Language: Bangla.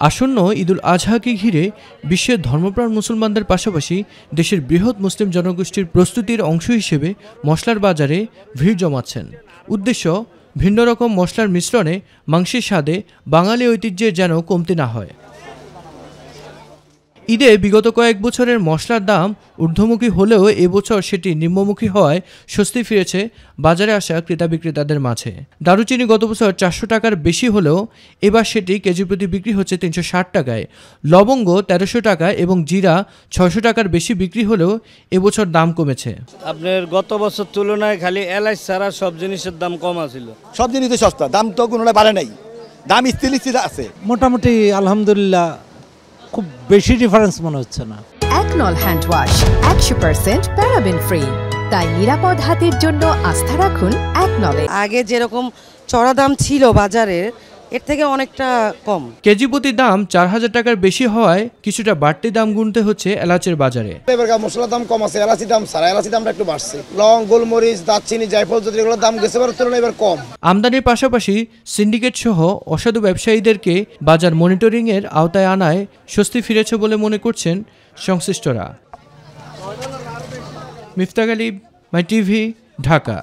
আসন্ন ঈদুল আজহাকে ঘিরে বিশ্বের ধর্মপ্রাণ মুসলমানদের পাশাপাশি দেশের বৃহৎ মুসলিম জনগোষ্ঠীর প্রস্তুতির অংশ হিসেবে মশলার বাজারে ভিড় জমাচ্ছেন। উদ্দেশ্য, ভিন্ন রকম মশলার মিশ্রণে মাংসের স্বাদে বাঙালি ঐতিহ্যের যেন কমতি না হয়। ঈদে বিগত কয়েক বছরের মশলার দাম ঊর্ধ্বমুখী হলেও এবছর সেটি নিম্নমুখী হওয়ায় স্বস্তি ফিরেছে বাজারে আসা ক্রেতা বিক্রেতাদের মাঝে। দারুচিনি গত বছর 400 টাকার বেশি হলেও এবার সেটি কেজি প্রতি বিক্রি হচ্ছে 360 টাকায়। লবঙ্গ 1300 টাকা এবং জিরা 600 টাকার বেশি বিক্রি হলেও এবছর দাম কমেছে। আপনার গত বছর তুলনায় খালি এলাচ ছাড়া সব জিনিসের দাম কম আছিল। সব জিনিসই সস্তা, দাম তো কোনোটা বাড়ে নাই, দাম স্থির আছে মোটামুটি আলহামদুলিল্লাহ, খুব বেশি ডিফারেন্স মনে হচ্ছে না। একনল হ্যান্ড ওয়াশ 100% প্যারাবেন ফ্রি, তাই নিরাপদ হাতের জন্য আস্থা রাখুন একনলে। আগে যেরকম চড়া দাম ছিল বাজারে, এর থেকে অনেকটা কম। কেজি প্রতি দাম 4000 টাকার বেশি হওয়ায় কিছুটা বাড়তি দাম গুনতে হচ্ছে এলাচের বাজারে। এবার মশলার দাম কম আছে, এলাচি দাম ছাড়া এলাচি দামটা একটু বাড়ছে। লং, গোলমরিচ, দারচিনি, জায়ফল যেগুলোর দাম গেছে এবার তুলনায় এবার কম। আমদানির পাশাপাশি সিন্ডিকেট সহ অসাধু ব্যবসায়ীদেরকে বাজার মনিটরিংয়ের আওতায় আনায় স্বস্তি ফিরেছে বলে মনে করছেন সংশ্লিষ্টরা। মিফতাক আলী, মাই টিভি, ঢাকা।